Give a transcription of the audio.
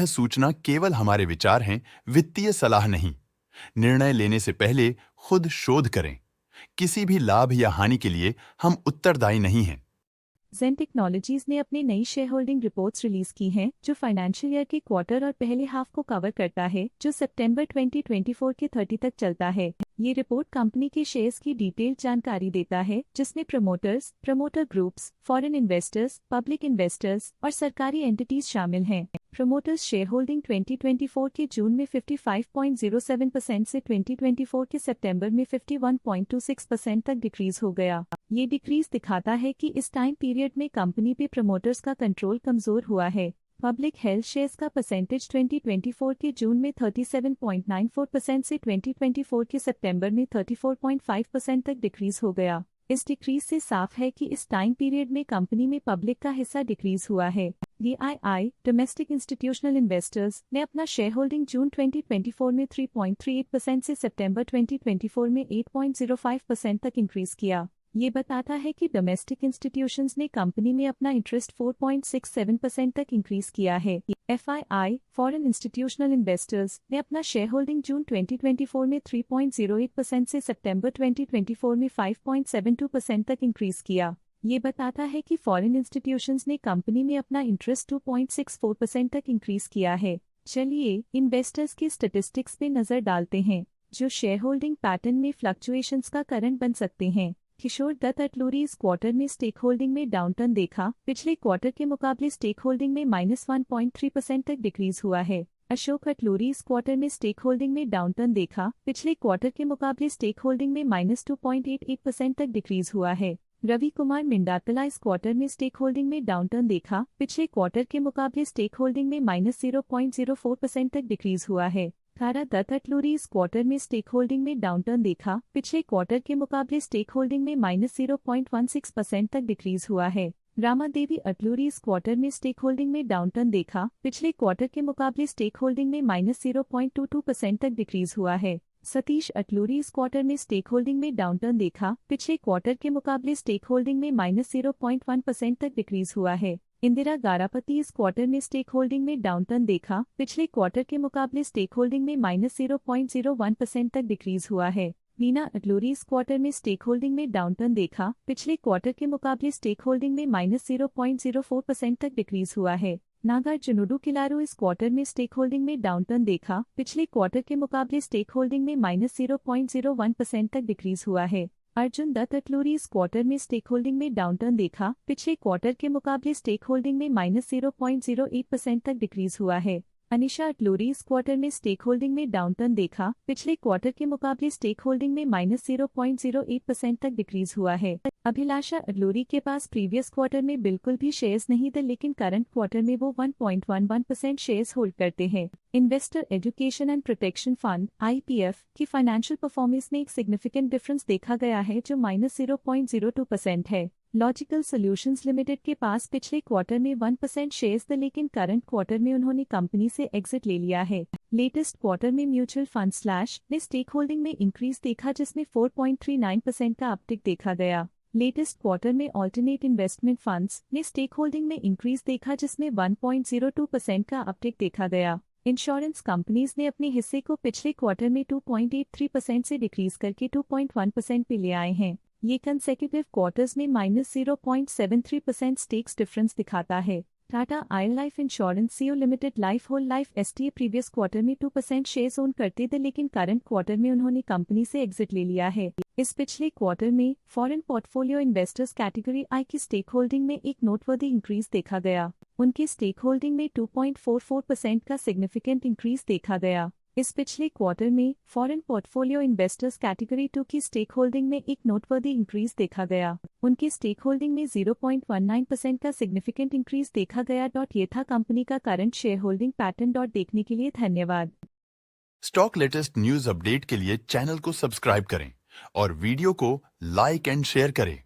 सूचना केवल हमारे विचार हैं, वित्तीय सलाह नहीं। निर्णय लेने से पहले खुद शोध करें। किसी भी लाभ या हानि के लिए हम उत्तरदायी नहीं हैं। जेन टेक्नोलॉजीज ने अपनी नई शेयर होल्डिंग रिपोर्ट्स रिलीज की हैं, जो फाइनेंशियल ईयर के क्वार्टर और पहले हाफ को कवर करता है, जो सितंबर 2024 के 30 तक चलता है। ये रिपोर्ट कंपनी के शेयर्स की डिटेल्ड जानकारी देता है, जिसमें promoters, promoter groups, foreign investors, public investors और सरकारी एंटिटीज शामिल हैं। प्रमोटर्स शेयर होल्डिंग 2024 के जून में 55.07% से 2024 के सितंबर में 51.26% तक डिक्रीज हो गया। ये डिक्रीज दिखाता है कि इस टाइम पीरियड में कंपनी पे प्रमोटर्स का कंट्रोल कमजोर हुआ है। पब्लिक हेल्थ शेयर्स का परसेंटेज 2024 के जून में 37.94% से 2024 के सितंबर में 34.5% तक डिक्रीज हो गया। इस डिक्रीज से साफ है कि इस टाइम पीरियड में कंपनी में पब्लिक का हिस्सा डिक्रीज हुआ है। DII डोमेस्टिक इंस्टीट्यूशनल इन्वेस्टर्स ने अपना शेयर होल्डिंग जून 2024 में 3.38% से सितंबर 2024 में 8.05% तक इंक्रीज किया। ये बताता है कि डोमेस्टिक इंस्टीट्यूशंस ने कंपनी में अपना इंटरेस्ट 4.67% तक इंक्रीज किया है। FII फॉरेन इंस्टीट्यूशनल इन्वेस्टर्स ने अपना शेयर होल्डिंग जून 2024 में 3.08% से सितंबर 2024 में 5.72% तक इंक्रीज किया। ये बताता है कि फॉरेन इंस्टीट्यूशंस ने कंपनी में अपना इंटरेस्ट 2.64% तक इंक्रीज किया है। चलिए इन्वेस्टर्स के स्टैटिस्टिक्स पे नजर डालते हैं, जो शेयर होल्डिंग पैटर्न में फ्लक्चुएशंस का कारण बन सकते हैं। किशोर दत्त अटलूरी इस क्वार्टर में स्टेक होल्डिंग में डाउनटर्न देखा। पिछले क्वार्टर के मुकाबले स्टेक होल्डिंग में -1.3% तक डिक्रीज हुआ है। अशोक अटलूरी इस क्वार्टर में स्टेक होल्डिंग में डाउनटर्न देखा। पिछले क्वार्टर के मुकाबले स्टेक होल्डिंग में -2.88% तक डिक्रीज हुआ है। रवि कुमार मिंडातला इस क्वार्टर में स्टेक होल्डिंग में डाउनटर्न देखा। पिछले क्वार्टर के मुकाबले स्टेक होल्डिंग में -0.04% तक डिक्रीज हुआ है। तारा दत्त अटलूरी इस क्वार्टर में स्टेक होल्डिंग में डाउनटर्न देखा। पिछले क्वार्टर के मुकाबले स्टेक होल्डिंग में -0.16% तक डिक्रीज हुआ है। रामा देवी अटलूरी इस क्वार्टर में स्टेक होल्डिंग में डाउनटर्न देखा। पिछले क्वार्टर के मुकाबले स्टेक होल्डिंग में -0.22% तक डिक्रीज हुआ है। सतीश अटलूरी इस क्वार्टर में स्टेक होल्डिंग में डाउनटर्न देखा। पिछले क्वार्टर के मुकाबले स्टेक होल्डिंग में -0.1% तक डिक्रीज हुआ है। इंदिरा गारापति इस क्वार्टर में स्टेक होल्डिंग में डाउनटर्न देखा। पिछले क्वार्टर के मुकाबले स्टेक होल्डिंग में -0.01% तक डिक्रीज हुआ है। मीना अटलूरी इस क्वार्टर में स्टेक होल्डिंग में डाउनटर्न देखा। पिछले क्वार्टर के मुकाबले स्टेक होल्डिंग में -0.04% तक डिक्रीज हुआ है। नागार्जुन किलारू इस क्वार्टर में स्टेक होल्डिंग में डाउनटर्न देखा। पिछले क्वार्टर के मुकाबले स्टेक होल्डिंग में -0.01% तक डिक्रीज हुआ है। अर्जुन दत्त अटलूरी इस क्वार्टर में स्टेक होल्डिंग में डाउनटर्न देखा। पिछले क्वार्टर के मुकाबले स्टेक होल्डिंग में -0.08% तक डिक्रीज हुआ है। अनिशा अटलूरी इस क्वार्टर में स्टेक होल्डिंग में डाउनटर्न देखा। पिछले क्वार्टर के मुकाबले स्टेक होल्डिंग में -0.08% तक डिक्रीज हुआ है। अभिलाषा अटलूरी के पास प्रीवियस क्वार्टर में बिल्कुल भी शेयर्स नहीं थे, लेकिन करंट क्वार्टर में वो 1.11% शेयर्स होल्ड करते हैं। Investor education and protection fund (IPF) की फाइनेंशियल परफॉर्मेंस में एक सिग्निफिकेंट डिफरेंस देखा गया है, जो -0.02% है। लॉजिकल सॉल्यूशंस लिमिटेड के पास पिछले क्वार्टर में 1% शेयर्स थे, लेकिन करंट क्वार्टर में उन्होंने कंपनी से एग्जिट ले लिया है। लेटेस्ट क्वार्टर में म्यूचुअल फंड स्लैश ने स्टेक होल्डिंग में इंक्रीज देखा, जिसमें 4.39% का अपटिक देखा गया। लेटेस्ट क्वार्टर में ऑल्टरनेट इन्वेस्टमेंट फंड्स ने स्टेक होल्डिंग में इंक्रीज देखा, जिसमें 1.02% का अपटिक देखा गया। इंश्योरेंस कंपनीज ने अपने हिस्से को पिछले क्वार्टर में 2.83% से डिक्रीज करके 2.1% पे ले आए हैं। ये कंसेक्यूटिव क्वार्टर्स में -0.73% स्टेक्स डिफरेंस दिखाता है। Tata I life insurance CO limited life whole life STA previous quarter में 2% शेयर्स ओन करते थे, लेकिन करंट क्वार्टर में उन्होंने कंपनी से एग्जिट ले लिया है। इस पिछले क्वार्टर में फॉरेन पोर्टफोलियो इन्वेस्टर्स कैटेगरी आई की स्टेक होल्डिंग में एक नोटवर्दी इंक्रीज देखा गया। उनकी स्टेक होल्डिंग में 2.44% का सिग्निफिकेंट इंक्रीज देखा गया। इस पिछले क्वार्टर में फॉरेन पोर्टफोलियो इन्वेस्टर्स कैटेगरी 2 की स्टेक होल्डिंग में एक नोटवर्दी इंक्रीज देखा गया। उनकी स्टेक होल्डिंग में 0.19% का सिग्निफिकेंट इंक्रीज देखा गया। ये था कंपनी का करंट शेयर होल्डिंग पैटर्न। देखने के लिए धन्यवाद। स्टॉक लेटेस्ट न्यूज अपडेट के लिए चैनल को सब्सक्राइब करें और वीडियो को लाइक एंड शेयर करें।